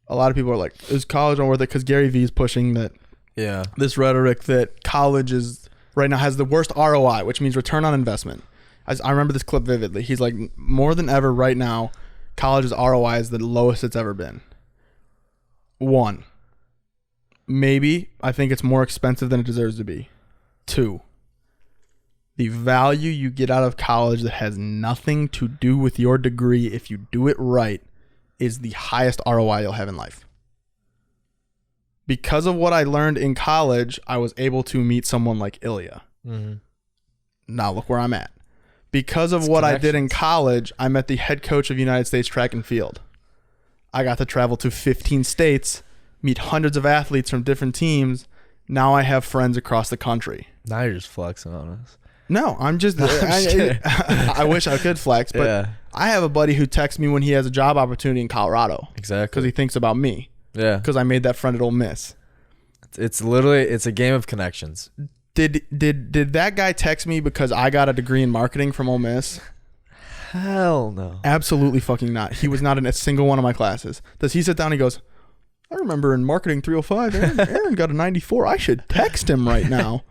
a lot of people are like, is college not worth it? Because Gary Vee is pushing that. Yeah. This rhetoric that college is right now has the worst ROI, which means return on investment. I remember this clip vividly. He's like, more than ever right now, college's ROI is the lowest it's ever been. One, maybe I think it's more expensive than it deserves to be. Two, the value you get out of college that has nothing to do with your degree, if you do it right, is the highest ROI you'll have in life. Because of what I learned in college, I was able to meet someone like Ilya. Mm-hmm. Now look where I'm at. Because of what I did in college, I met the head coach of United States Track and Field. I got to travel to 15 states, meet hundreds of athletes from different teams. Now I have friends across the country. Now you're just flexing on us. No, I'm just I wish I could flex, but yeah. I have a buddy who texts me when he has a job opportunity in Colorado. Exactly. Because he thinks about me. Yeah. Because I made that friend at Ole Miss. It's literally, it's a game of connections. Did that guy text me because I got a degree in marketing from Ole Miss? Hell no. Absolutely fucking not. He was not in a single one of my classes. Does he sit down and he goes, I remember in marketing 305, Aaron got a 94. I should text him right now.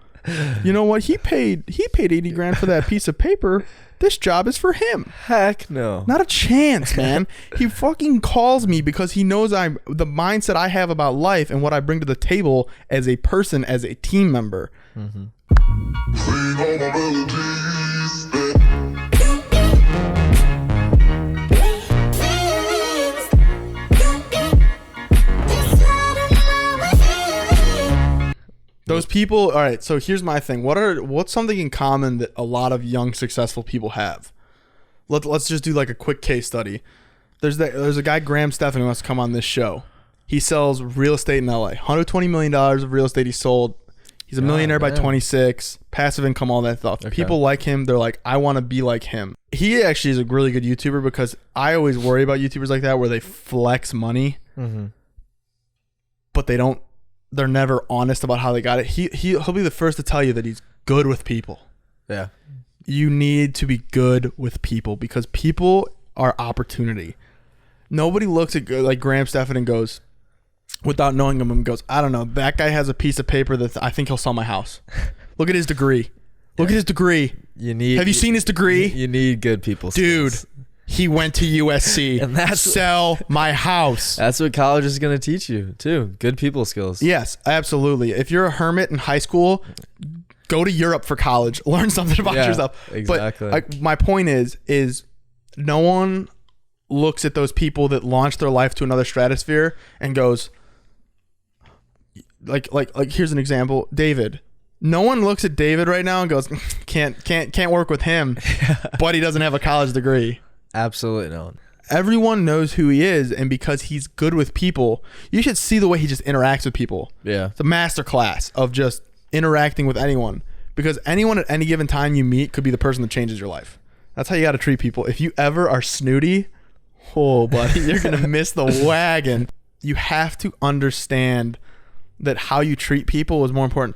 You know what? He paid 80 grand for that piece of paper. This job is for him. Heck no. Not a chance, man. He fucking calls me because he knows I'm the mindset I have about life and what I bring to the table as a person, as a team member. Mm-hmm. Those people, all right, so here's my thing. What's something in common that a lot of young successful people have? Let's just do like a quick case study. There's a guy, Graham Stephan, who wants to come on this show. He sells real estate in LA. $120 million of real estate he sold. He's a millionaire by 26, passive income, all that stuff. Okay. People like him. They're like, I want to be like him. He actually is a really good YouTuber because I always worry about YouTubers like that where they flex money, but they're never honest about how they got it. He'll be the first to tell you that he's good with people. Yeah. You need to be good with people because people are opportunity. Nobody looks at like Graham Stephan and goes, without knowing him, and goes, I don't know, that guy has a piece of paper that I think he'll sell my house. Look at his degree. Look at his degree. Have you seen his degree? You need good people skills. Dude, he went to USC. And that's sell my house. That's what college is going to teach you too. Good people skills. Yes, absolutely. If you're a hermit in high school, go to Europe for college. Learn something about yourself. Exactly. But my point is no one looks at those people that launch their life to another stratosphere and goes, like here's an example, David. No one looks at David right now and goes, can't work with him, but he doesn't have a college degree. Absolutely no. Everyone knows who he is, and because he's good with people, you should see the way he just interacts with people. Yeah. It's a master class of just interacting with anyone, because anyone at any given time you meet could be the person that changes your life. That's how you got to treat people. If you ever are snooty, oh, buddy, you're going to miss the wagon. You have to understand that how you treat people is more important.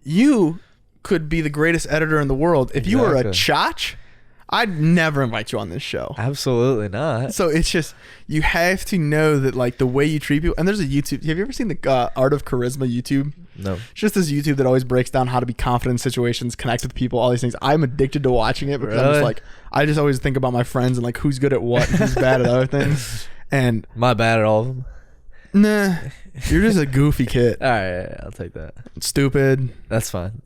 You could be the greatest editor in the world. If you were a chotch, I'd never invite you on this show. Absolutely not. So it's just, you have to know that like the way you treat people, and there's a YouTube, have you ever seen the Art of Charisma YouTube? No. It's just this YouTube that always breaks down how to be confident in situations, connect with people, all these things. I'm addicted to watching it because I'm just like, I just always think about my friends and like who's good at what and who's bad at other things. And am I bad at all of them? Nah, you're just a goofy kid. All right, I'll take that. Stupid. That's fine.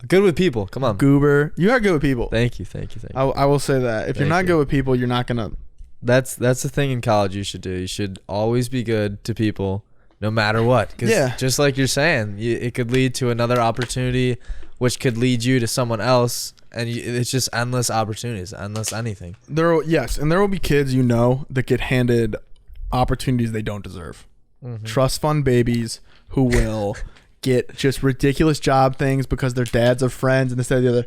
Good with people. Come on. Goober. You are good with people. Thank you. I will say that. If you're not good with people, you're not going to. That's the thing in college you should do. You should always be good to people no matter what. Because just like you're saying, it could lead to another opportunity, which could lead you to someone else. And it's just endless opportunities, endless anything. And there will be kids that get handed opportunities they don't deserve. Mm-hmm. Trust fund babies who will get just ridiculous job things because their dads are friends and this, that, and the other.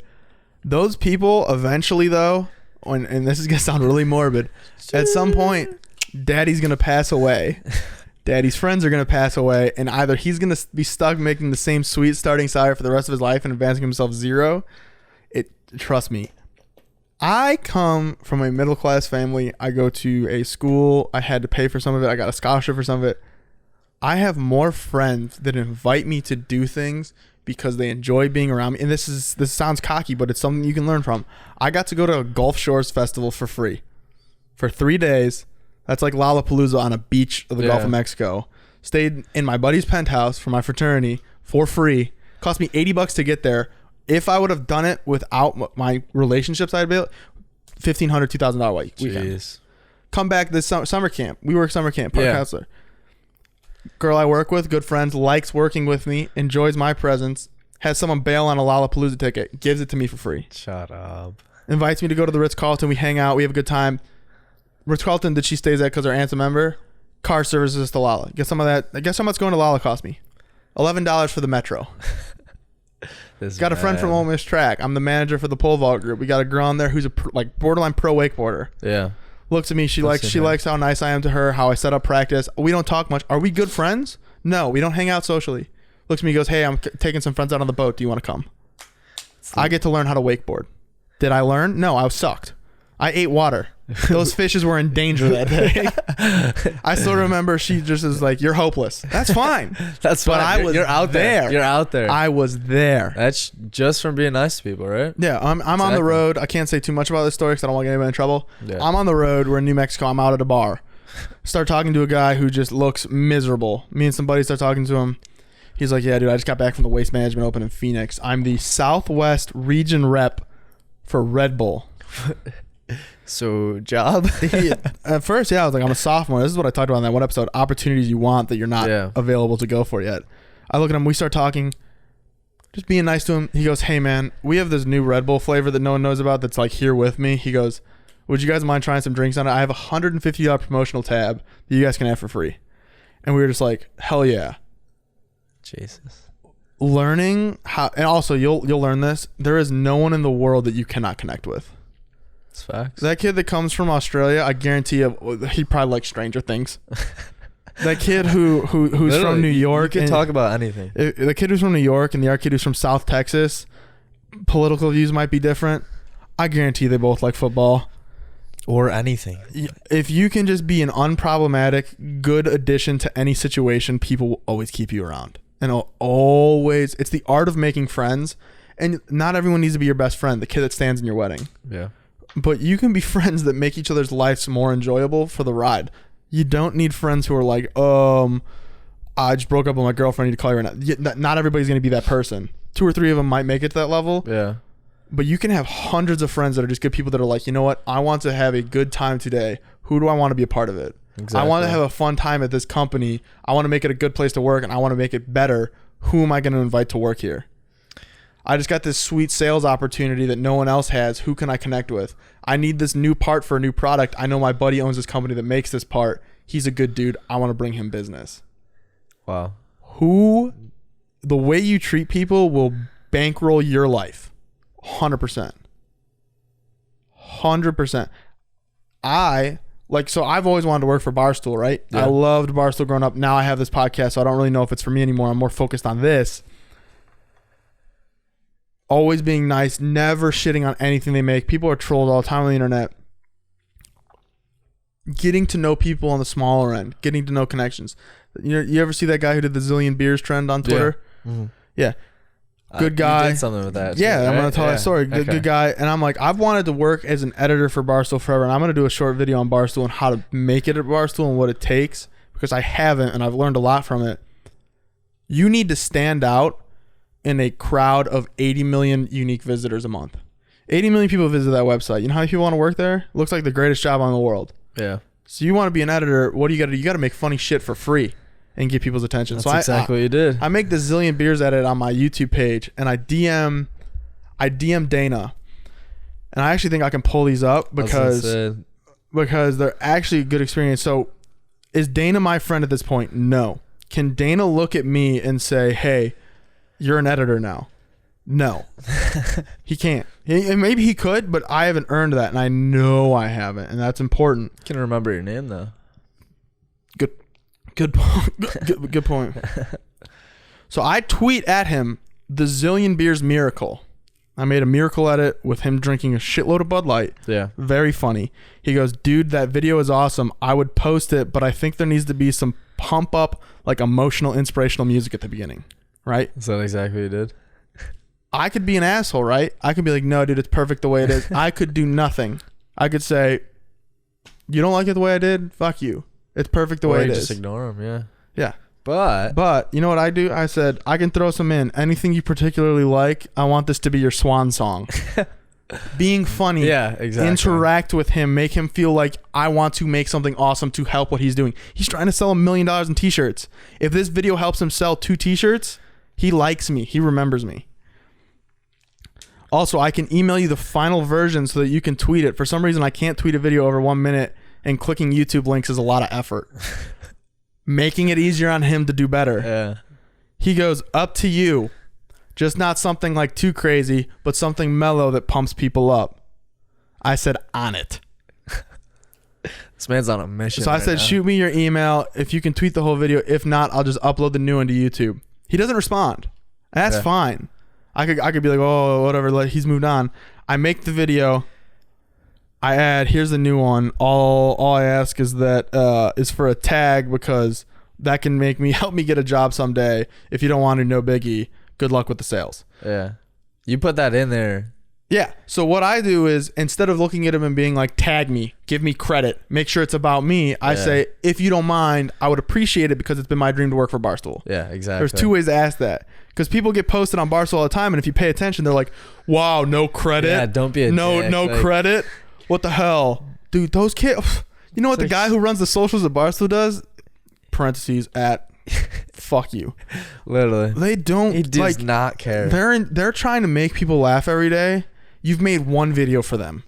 Those people eventually, though, and this is going to sound really morbid, at some point, daddy's going to pass away. Daddy's friends are going to pass away, and either he's going to be stuck making the same sweet starting salary for the rest of his life and advancing himself zero. Trust me. I come from a middle-class family. I go to a school. I had to pay for some of it. I got a scholarship for some of it. I have more friends that invite me to do things because they enjoy being around me. And this sounds cocky, but it's something you can learn from. I got to go to a Gulf Shores festival for free for 3 days. That's like Lollapalooza on a beach of the Gulf of Mexico. Stayed in my buddy's penthouse for my fraternity for free. Cost me $80 to get there. If I would have done it without my relationships, I'd be $1,500, $2,000 weekend. Come back this summer camp. We work summer camp, park counselor. Girl I work with, good friends, likes working with me, enjoys my presence, has someone bail on a Lollapalooza ticket, gives it to me for free. Shut up. Invites me to go to the Ritz-Carlton. We hang out. We have a good time. Ritz-Carlton that she stays at because her aunt's a member. Car services to Lala. Guess some of that. Guess how much going to Lala cost me? $11 for the Metro. Got a friend from Ole Miss Track. I'm the manager for the pole vault group. We got a girl on there who's a borderline pro wakeboarder. Yeah. Looks at me. She likes how nice I am to her. How I set up practice. We don't talk much. Are we good friends? No, we don't hang out socially. Looks at me. Goes, hey, I'm taking some friends out on the boat. Do you want to come? I get to learn how to wakeboard. Did I learn? No, I was sucked. I ate water. Those fishes were in danger that day. I still remember she just is like, you're hopeless. That's fine. That's fine. You're out there. You're out there. I was there. That's just from being nice to people, right? Yeah, I'm on the road. I can't say too much about this story because I don't want to get anybody in trouble. Yeah. I'm on the road. We're in New Mexico. I'm out at a bar. Start talking to a guy who just looks miserable. Me and somebody start talking to him. He's like, yeah, dude, I just got back from the Waste Management Open in Phoenix. I'm the Southwest region rep for Red Bull. So job? At first, I was like, I'm a sophomore. This is what I talked about in that one episode. Opportunities you want that you're not available to go for yet. I look at him. We start talking. Just being nice to him. He goes, hey, man, we have this new Red Bull flavor that no one knows about that's like here with me. He goes, would you guys mind trying some drinks on it? I have a $150 promotional tab that you guys can have for free. And we were just like, hell yeah. Jesus. Learning how, and also you'll learn this. There is no one in the world that you cannot connect with. It's facts. That kid that comes from Australia, I guarantee you, he probably likes Stranger Things. That kid who's from New York. You can talk about anything. The kid who's from New York and the other kid who's from South Texas, political views might be different. I guarantee they both like football. Or anything. If you can just be an unproblematic, good addition to any situation, people will always keep you around. And always, it's the art of making friends. And not everyone needs to be your best friend, the kid that stands in your wedding. Yeah. But you can be friends that make each other's lives more enjoyable for the ride. You don't need friends who are like, I just broke up with my girlfriend. I need to call her right now. Not everybody's going to be that person. 2 or 3 of them might make it to that level. Yeah. But you can have hundreds of friends that are just good people that are like, you know what? I want to have a good time today. Who do I want to be a part of it? Exactly. I want to have a fun time at this company. I want to make it a good place to work and I want to make it better. Who am I going to invite to work here? I just got this sweet sales opportunity that no one else has. Who can I connect with? I need this new part for a new product. I know my buddy owns this company that makes this part. He's a good dude. I want to bring him business. Wow. The way you treat people will bankroll your life. 100%. 100%. So I've always wanted to work for Barstool, right? Yeah. I loved Barstool growing up. Now I have this podcast, so I don't really know if it's for me anymore. I'm more focused on this. Always being nice, never shitting on anything they make. People are trolled all the time on the internet. Getting to know people on the smaller end, getting to know connections. You ever see that guy who did the zillion beers trend on Twitter? Yeah. Mm-hmm. Yeah. Good guy. You did something with that. Yeah, right? I'm going to tell that story. Good guy. And I'm like, I've wanted to work as an editor for Barstool forever, and I'm going to do a short video on Barstool and how to make it at Barstool and what it takes, because I haven't, and I've learned a lot from it. You need to stand out in a crowd of 80 million unique visitors a month. 80 million people visit that website. You know how many people want to work there? It looks like the greatest job in the world. Yeah. So you want to be an editor, what do you got to do? You got to make funny shit for free and get people's attention. That's exactly what you did. I make the Zillion Beers edit on my YouTube page, and I DM Dana. And I actually think I can pull these up because they're actually a good experience. So is Dana my friend at this point? No. Can Dana look at me and say, hey, you're an editor now? No. He can't. Maybe he could, but I haven't earned that, and I know I haven't, and that's important. You can remember your name, though. Good point. So I tweet at him the Zillion Beers miracle. I made a miracle edit with him drinking a shitload of Bud Light. Yeah. Very funny. He goes, dude, that video is awesome. I would post it, but I think there needs to be some pump up like emotional, inspirational music at the beginning, right? Is that exactly what you did? I could be an asshole, right? I could be like, no, dude, it's perfect the way it is. I could do nothing. I could say, you don't like it the way I did? Fuck you. It's perfect the way it is. Just ignore them, yeah. Yeah. But you know what I do? I said, I can throw some in. Anything you particularly like, I want this to be your swan song. Being funny. Yeah, exactly. Interact with him. Make him feel like I want to make something awesome to help what he's doing. He's trying to sell $1 million in t-shirts. If this video helps him sell 2 t-shirts, he likes me. He remembers me. Also, I can email you the final version so that you can tweet it. For some reason, I can't tweet a video over 1 minute, and clicking YouTube links is a lot of effort. Making it easier on him to do better. Yeah. He goes, up to you. Just not something like too crazy, but something mellow that pumps people up. I said, on it. This man's on a mission. So I said, shoot me your email if you can tweet the whole video. If not, I'll just upload the new one to YouTube. He doesn't respond. And that's fine. I could be like, oh, whatever. Like, he's moved on. I make the video. I add, here's the new one. All I ask is that is for a tag, because that can help me get a job someday. If you don't want to, no biggie. Good luck with the sales. Yeah. You put that in there. Yeah. So what I do is, instead of looking at him and being like, tag me, give me credit, make sure it's about me, I say, if you don't mind, I would appreciate it, because it's been my dream to work for Barstool. Yeah, exactly. There's 2 ways to ask that. Because people get posted on Barstool all the time, and if you pay attention, they're like, wow, no credit. Yeah, don't be a no dick. No like, credit. What the hell? Dude, those kids, you know what the guy who runs the socials at Barstool does? Parentheses at fuck you. Literally. They don't. He does not care. They're trying to make people laugh every day. You've made 1 video for them.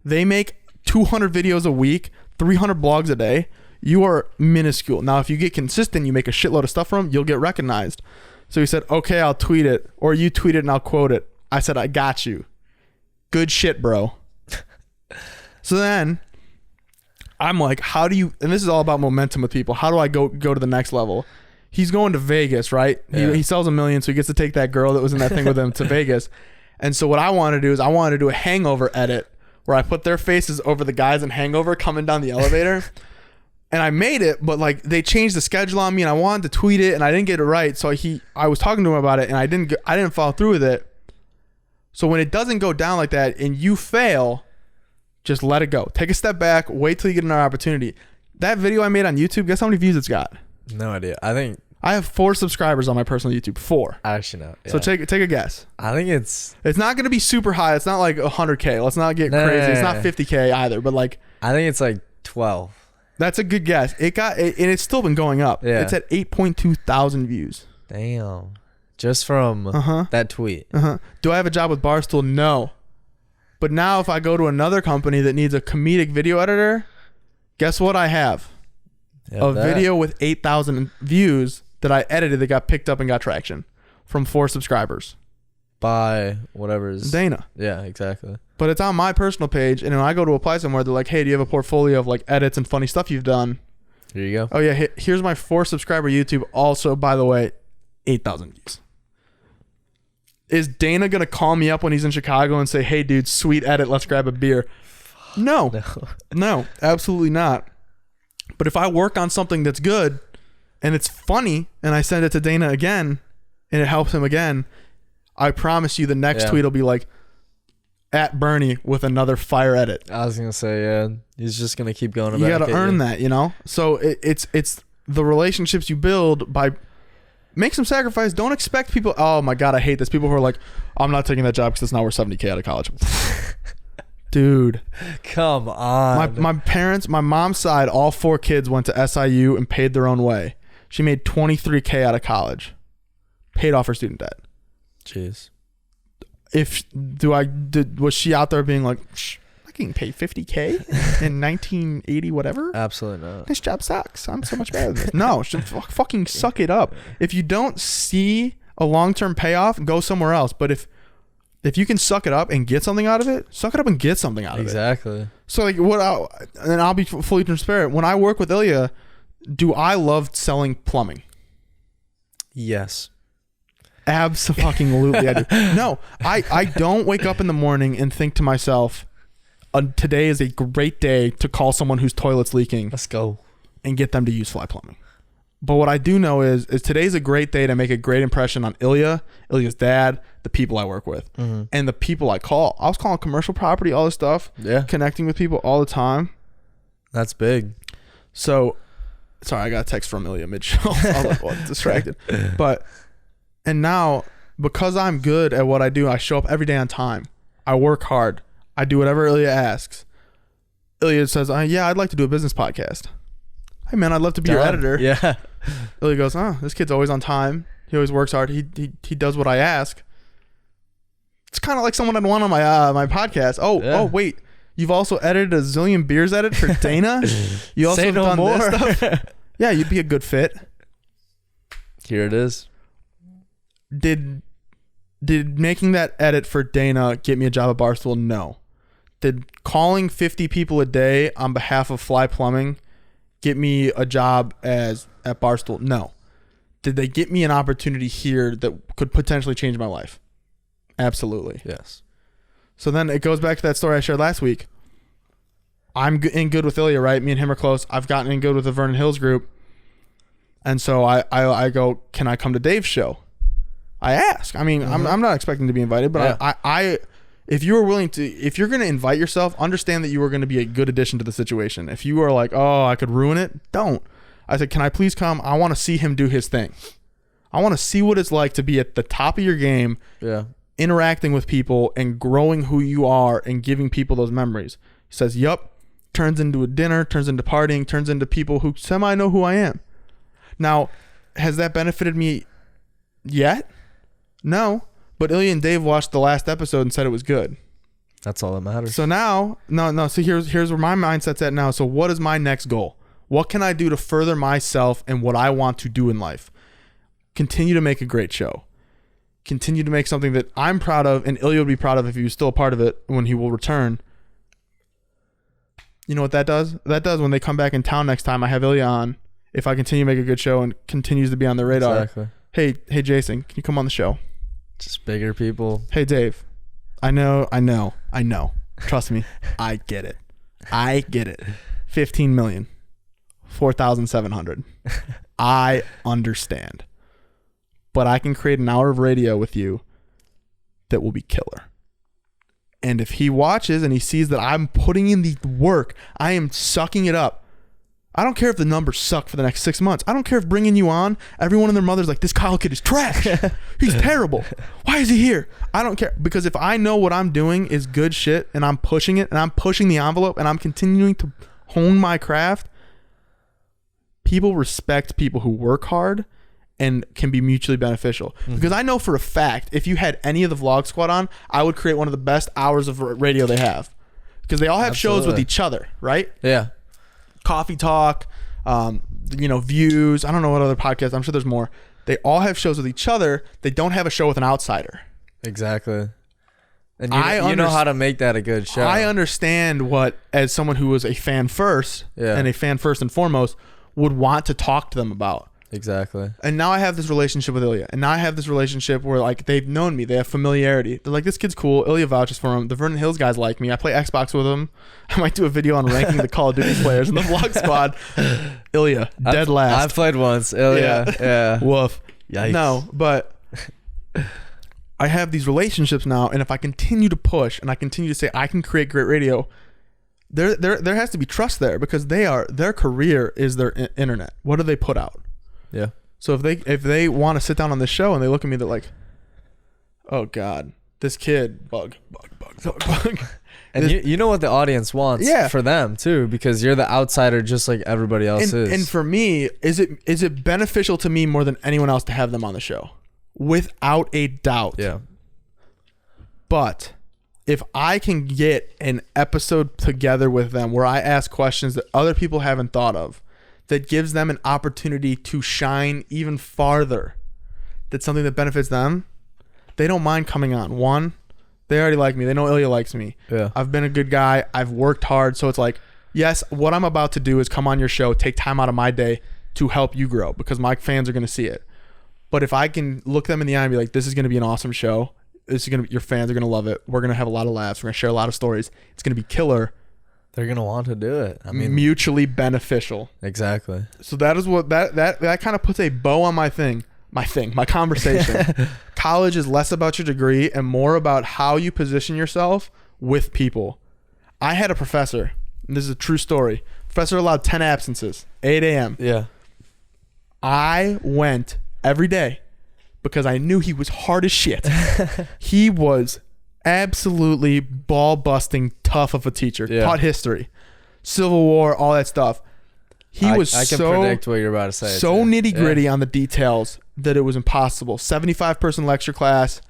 They make 200 videos a week, 300 blogs a day. You are minuscule. Now, if you get consistent, you make a shitload of stuff for them, you'll get recognized. So he said, okay, I'll tweet it. Or you tweet it and I'll quote it. I said, I got you. Good shit, bro. So then I'm like, how do you, and this is all about momentum with people. How do I go to the next level? He's going to Vegas, right? Yeah. He sells $1 million, so he gets to take that girl that was in that thing with him to Vegas. And so what I want to do is I want to do a Hangover edit where I put their faces over the guys in Hangover coming down the elevator. And I made it, but like they changed the schedule on me, and I wanted to tweet it, and I didn't get it right. So I was talking to him about it, and I didn't follow through with it. So when it doesn't go down like that and you fail, just let it go. Take a step back. Wait till you get another opportunity. That video I made on YouTube, guess how many views it's got? No idea. I think I have 4 subscribers on my personal YouTube. 4. I actually know. Yeah. So take a guess. I think it's not going to be super high. It's not like 100K. Let's not get crazy. It's not 50K either. But like, I think it's like 12. That's a good guess. And it's still been going up. Yeah. It's at 8.2 thousand views. Damn. Just from that tweet. Do I have a job with Barstool? No. But now if I go to another company that needs a comedic video editor, guess what I have? Video with 8,000 views that I edited that got picked up and got traction from 4 subscribers. By whatever is Dana. Yeah, exactly. But it's on my personal page, and when I go to apply somewhere, they're like, hey, do you have a portfolio of like edits and funny stuff you've done? Here you go. Oh yeah, here's my 4 subscriber YouTube. Also, by the way, 8,000 views. Is Dana gonna call me up when he's in Chicago and say, hey dude, sweet edit, let's grab a beer? No, absolutely not. But if I work on something that's good and it's funny and I send it to Dana again and it helps him again, I promise you the next tweet will be like, at Bernie with another fire edit. I was gonna say, yeah, he's just gonna keep going. You gotta earn that, you know. So it's the relationships you build by make some sacrifice. Don't expect people. Oh my god, I hate this. People who are like, I'm not taking that job because it's not worth $70K out of college. Dude, come on. My parents, my mom's side, all 4 kids went to SIU and paid their own way. She made $23K out of college, paid off her student debt. Jeez. Was she out there being like, I can pay $50K in 1980 whatever? Absolutely not. This job sucks. I'm so much better than this. No, fucking suck it up. If you don't see a long-term payoff, go somewhere else. But if you can suck it up and get something out of it, suck it up and get something out of it. Exactly. So like and I'll be fully transparent. When I work with Ilya, do I love selling plumbing? Yes. Absolutely, I do. No, I don't wake up in the morning and think to myself, today is a great day to call someone whose toilet's leaking. Let's go. And get them to use Fly Plumbing. But what I do know is today's a great day to make a great impression on Ilya's dad, the people I work with, and the people I call. I was calling commercial property, all this stuff, connecting with people all the time. That's big. So, sorry, I got a text from Ilya mid-show. I was like, well, distracted. And now, because I'm good at what I do, I show up every day on time. I work hard. I do whatever Ilya asks. Ilya says, yeah, I'd like to do a business podcast. Hey, man, I'd love to be your editor. Yeah. Ilya goes, this kid's always on time. He always works hard. He does what I ask. It's kind of like someone I'd want on my podcast. Oh, wait. You've also edited a zillion beers edit for Dana? You also have done this stuff? Yeah, you'd be a good fit. Here it is. Did making that edit for Dana get me a job at Barstool? No. Did calling 50 people a day on behalf of Fly Plumbing get me a job at Barstool? No. Did they get me an opportunity here that could potentially change my life? Absolutely. Yes. So then it goes back to that story I shared last week. I'm in good with Ilya, right? Me and him are close. I've gotten in good with the Vernon Hills group. And so I go, can I come to Dave's show? I ask. I mean, I'm not expecting to be invited, but I if you are willing to, if you're going to invite yourself, understand that you are going to be a good addition to the situation. If you are like, oh, I could ruin it, don't. I said, can I please come? I want to see him do his thing. I want to see what it's like to be at the top of your game, interacting with people and growing who you are and giving people those memories. He says, yup. Turns into a dinner, turns into partying, turns into people who semi know who I am. Now, has that benefited me yet? No. But Ilya and Dave watched the last episode and said it was good. That's all that matters. So now, no. So here's where my mindset's at now. So what is my next goal? What can I do to further myself and what I want to do in life? Continue to make a great show. Continue to make something that I'm proud of and Ilya would be proud of if he was still a part of it when he will return. You know what that does? That does when they come back in town next time, I have Ilya on. If I continue to make a good show and continues to be on the radar. Exactly. Hey, Jason, can you come on the show? Just bigger people. Hey, Dave. I know. Trust me. I get it. 15 million. 4,700. I understand. But I can create an hour of radio with you that will be killer. And if he watches and he sees that I'm putting in the work, I am sucking it up. I don't care if the numbers suck for the next 6 months. I don't care if bringing you on, everyone and their mother's like, this Kyle kid is trash. He's terrible. Why is he here? I don't care. Because if I know what I'm doing is good shit and I'm pushing it and I'm pushing the envelope and I'm continuing to hone my craft, people respect people who work hard and can be mutually beneficial. Because I know for a fact, if you had any of the Vlog Squad on, I would create one of the best hours of radio they have. Because they all have shows with each other, right? Yeah. Coffee Talk, Views. I don't know what other podcasts. I'm sure there's more. They all have shows with each other. They don't have a show with an outsider. Exactly. And you know how to make that a good show. I understand what, as someone who was a fan first, and a fan first and foremost, would want to talk to them about. Exactly. And now I have this relationship with Ilya. And now I have this relationship where like they've known me. They have familiarity. They're like, this kid's cool. Ilya vouches for him. The Vernon Hills guys like me. I play Xbox with them. I might do a video on ranking the Call of Duty players in the Vlog Squad. Ilya, dead last. I've played once. Ilya. Yeah. Woof. Yikes. No, but I have these relationships now. And if I continue to push and I continue to say I can create great radio, there has to be trust there because their career is their internet. What do they put out? Yeah. So if they want to sit down on this show and they look at me, they're like, "Oh God, this kid, bug." And you know what the audience wants for them too, because you're the outsider, just like everybody else is. And for me, is it beneficial to me more than anyone else to have them on the show? Without a doubt. Yeah. But if I can get an episode together with them where I ask questions that other people haven't thought of, that gives them an opportunity to shine even farther, that's something that benefits them, they don't mind coming on. One, they already like me. They know Ilya likes me. Yeah. I've been a good guy. I've worked hard. So it's like, yes, what I'm about to do is come on your show, take time out of my day to help you grow because my fans are going to see it. But if I can look them in the eye and be like, this is going to be an awesome show. This is going to be, your fans are going to love it. We're going to have a lot of laughs. We're going to share a lot of stories. It's going to be killer. They're gonna want to do it. I mean, mutually beneficial. Exactly. So that is what that kind of puts a bow on my conversation. College is less about your degree and more about how you position yourself with people. I had a professor, and this is a true story. Professor allowed 10 absences, 8 a.m. Yeah. I went every day because I knew he was hard as shit. He was absolutely ball-busting tough of a teacher. Yeah. Taught history, Civil War, all that stuff. I can predict what you're about to say. So nitty-gritty on the details that it was impossible. 75-person lecture class.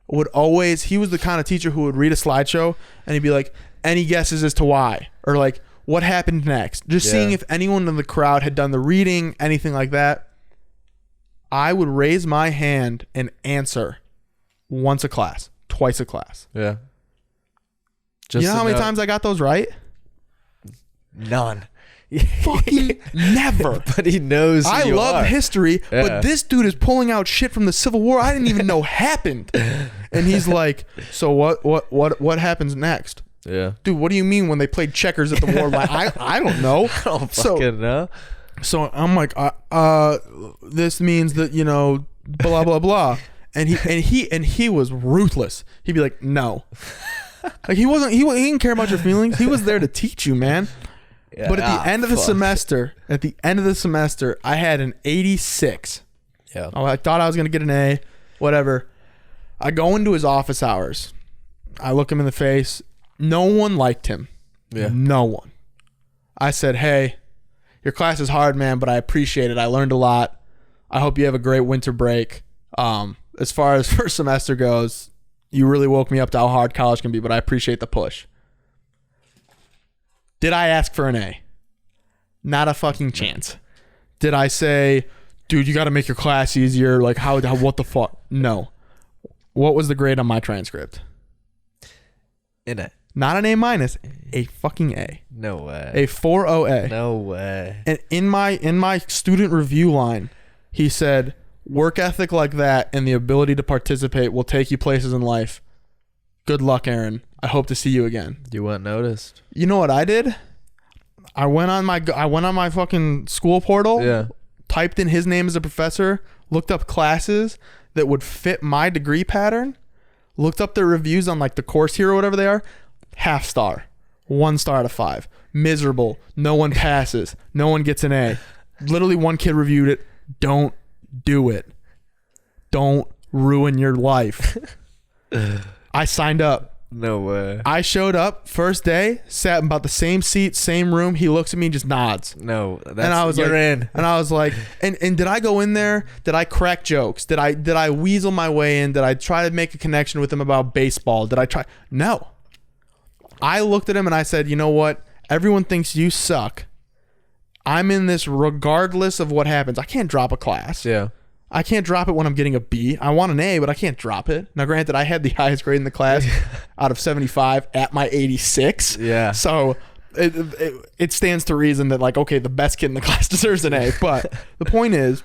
He was the kind of teacher who would read a slideshow and he'd be like, any guesses as to why? Or like, what happened next? Just seeing if anyone in the crowd had done the reading, anything like that. I would raise my hand and answer once a class, twice a class. Yeah. You know how many times I got those right? None. Fucking never. But he knows I love history, but this dude is pulling out shit from the Civil War I didn't even know happened. And he's like, so what happens next? Yeah. Dude, what do you mean when they played checkers at the war line? I don't know. I don't fucking know. So I'm like, this means that, you know, blah blah blah. And he was ruthless. He'd be like, no. Like he didn't care about your feelings. He was there to teach you, man. Yeah, but at the end of the semester, I had an 86. Yeah. I thought I was going to get an A, whatever. I go into his office hours. I look him in the face. No one liked him. Yeah. No one. I said, hey, your class is hard, man, but I appreciate it. I learned a lot. I hope you have a great winter break. As far as first semester goes, you really woke me up to how hard college can be, but I appreciate the push. Did I ask for an A? Not a fucking chance. Did I say, dude, you got to make your class easier? Like, what the fuck? No. What was the grade on my transcript? An A. Not an A minus, a fucking A. No way. A 4.0 A. No way. And in my student review line, he said, work ethic like that and the ability to participate will take you places in life. Good luck, Aaron. I hope to see you again. You weren't noticed. You know what I did? I went on my fucking school portal. Yeah. Typed in his name as a professor. Looked up classes that would fit my degree pattern. Looked up their reviews on like the Course Hero or whatever they are. 0.5 star. 1 star out of 5. Miserable. No one passes. No one gets an A. Literally one kid reviewed it. Don't do it. Don't ruin your life. I signed up. No way. I showed up first day, sat in about the same seat, same room. He looks at me and just nods. No, that's, and I was you're like, in. And I was like, and did I go in there? Did I crack jokes? Did I weasel my way in? Did I try to make a connection with him about baseball? Did I try? No. I looked at him and I said, you know what? Everyone thinks you suck. I'm in this regardless of what happens. I can't drop a class. Yeah. I can't drop it when I'm getting a B. I want an A, but I can't drop it. Now, granted, I had the highest grade in the class out of 75 at my 86. Yeah. So it stands to reason that, like, okay, the best kid in the class deserves an A. But the point is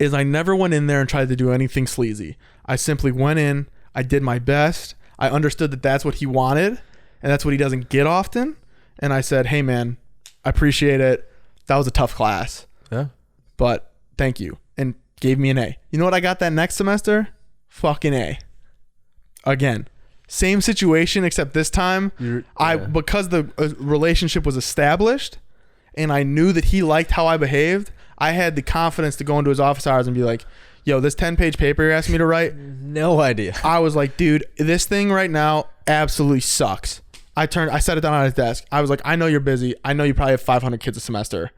I never went in there and tried to do anything sleazy. I simply went in. I did my best. I understood that that's what he wanted, and that's what he doesn't get often. And I said, hey, man, I appreciate it. That was a tough class. Yeah. But thank you. And gave me an A. You know what I got that next semester? Fucking A. Again. Same situation, except this time, because the relationship was established and I knew that he liked how I behaved, I had the confidence to go into his office hours and be like, yo, this 10-page paper you're asking me to write? No idea. I was like, dude, this thing right now absolutely sucks. I set it down on his desk. I was like, I know you're busy. I know you probably have 500 kids a semester.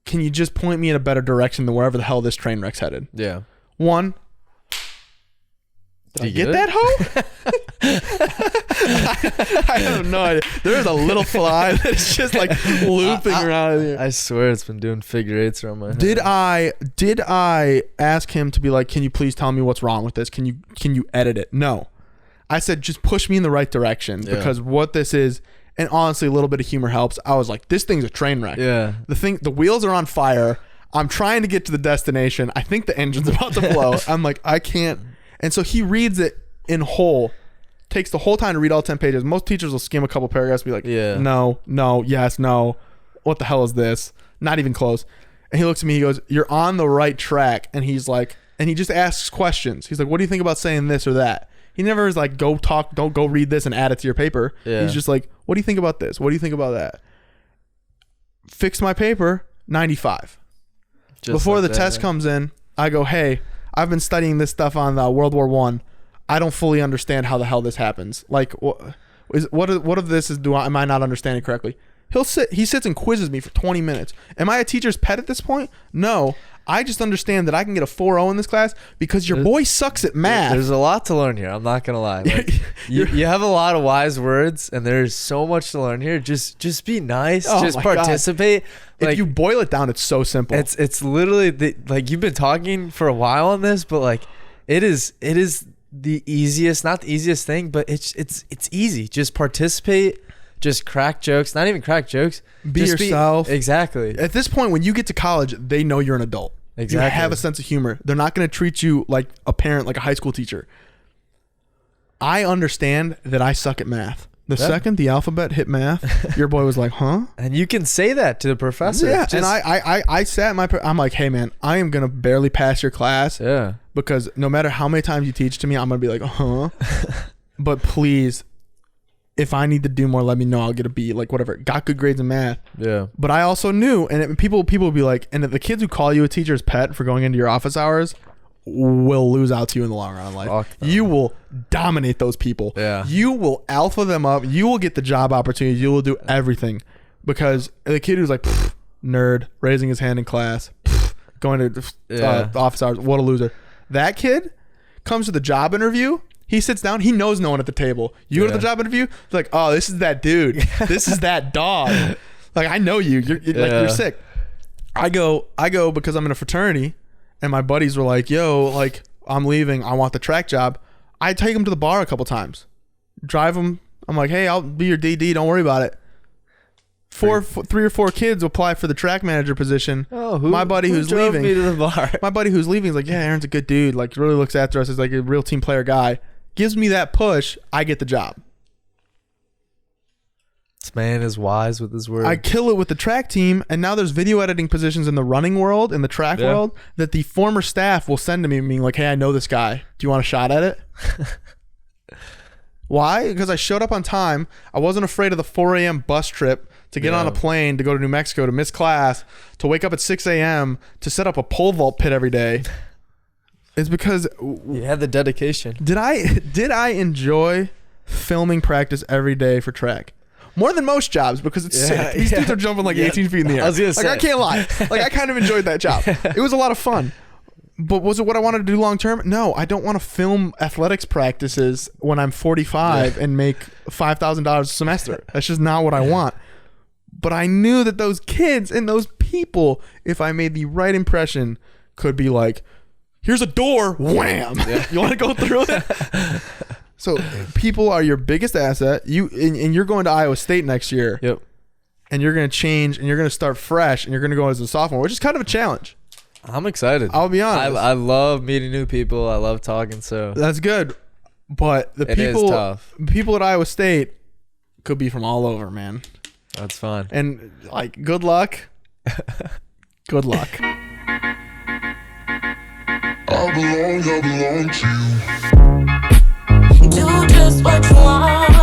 Can you just point me in a better direction than wherever the hell this train wreck's headed? Yeah. One. Did I get that, hoe? I have no idea. There's a little fly that's just like looping around here. I swear it's been doing figure eights around my head. Did I ask him to be like, can you please tell me what's wrong with this? Can you edit it? No. I said, just push me in the right direction because what this is, and honestly, a little bit of humor helps. I was like, this thing's a train wreck. Yeah. The wheels are on fire. I'm trying to get to the destination. I think the engine's about to blow. I'm like, I can't. And so he reads it in whole, takes the whole time to read all 10 pages. Most teachers will skim a couple paragraphs and be like, no, yes, no. What the hell is this? Not even close. And he looks at me, he goes, you're on the right track. And he's like, and he just asks questions. He's like, what do you think about saying this or that? He never is like, go read this and add it to your paper. Yeah. He's just like, what do you think about this? What do you think about that? Fix my paper, 95. Just before the test comes in, I go, hey, I've been studying this stuff on World War I. I don't fully understand how the hell this happens. Like, what of this am I not understanding correctly? He sits and quizzes me for 20 minutes. Am I a teacher's pet at this point? No. I just understand that I can get a 4.0 in this class because your boy sucks at math. There's a lot to learn here. I'm not gonna lie. Like, you have a lot of wise words, and there's so much to learn here. Just be nice. Just participate. Like, if you boil it down, it's so simple. It's literally like you've been talking for a while on this, but like it is the easiest, not the easiest thing, but it's easy. Just participate. Just crack jokes. Not even crack jokes. Be yourself. Exactly. At this point, when you get to college, they know you're an adult. Exactly. You have a sense of humor. They're not going to treat you like a parent, like a high school teacher. I understand that I suck at math. The second the alphabet hit math, your boy was like, huh? And you can say that to the professor. Yeah. And I sat I'm like, hey man, I am going to barely pass your class. Yeah. Because no matter how many times you teach to me, I'm going to be like, huh? But please, if I need to do more, let me know. I'll get a B, like whatever. Got good grades in math. Yeah. But I also knew, and people will be like, and the kids who call you a teacher's pet for going into your office hours will lose out to you in the long run in life. You will dominate those people. Yeah. You will alpha them up. You will get the job opportunities. You will do everything. Because the kid who's like, nerd, raising his hand in class, going to office hours, what a loser. That kid comes to the job interview. He sits down. He knows no one at the table. You go to the job interview. It's like, oh, this is that dude. This is that dog. Like, I know you. You're sick. I go because I'm in a fraternity, and my buddies were like, yo, like, I'm leaving. I want the track job. I take them to the bar a couple times. Drive them. I'm like, hey, I'll be your DD. Don't worry about it. Three or four kids apply for the track manager position. Oh, my buddy who's leaving. Me to the bar? My buddy who's leaving is like, yeah, Aaron's a good dude. Like, really looks after us. Is like a real team player guy. Gives me that push. I get the job. This man is wise with his words. I kill it with the track team, and now there's video editing positions in the running world, in the track world, that the former staff will send to me, being like, hey, I know this guy. Do you want a shot at it? Why? Because I showed up on time. I wasn't afraid of the 4 a.m. bus trip to get on a plane to go to New Mexico to miss class, to wake up at 6 a.m. to set up a pole vault pit every day. It's because you had the dedication. Did I enjoy filming practice every day for track? More than most jobs, because it's sick. These dudes are jumping like 18 feet in the air. I was gonna say. I can't lie. Like, I kind of enjoyed that job. It was a lot of fun. But was it what I wanted to do long term? No, I don't want to film athletics practices when I'm 45 and make $5,000 a semester. That's just not what I want. But I knew that those kids and those people, if I made the right impression, could be like, here's a door, wham. You want to go through it? So people are your biggest asset. And you're going to Iowa State next year. Yep. And you're going to change, and you're going to start fresh, and you're going to go as a sophomore, which is kind of a challenge. I'm excited. I'll be honest. I love meeting new people. I love talking. So that's good. But it is tough. People at Iowa State could be from all over, man. That's fun. And like, good luck. Good luck. I belong to you. Do just what you want.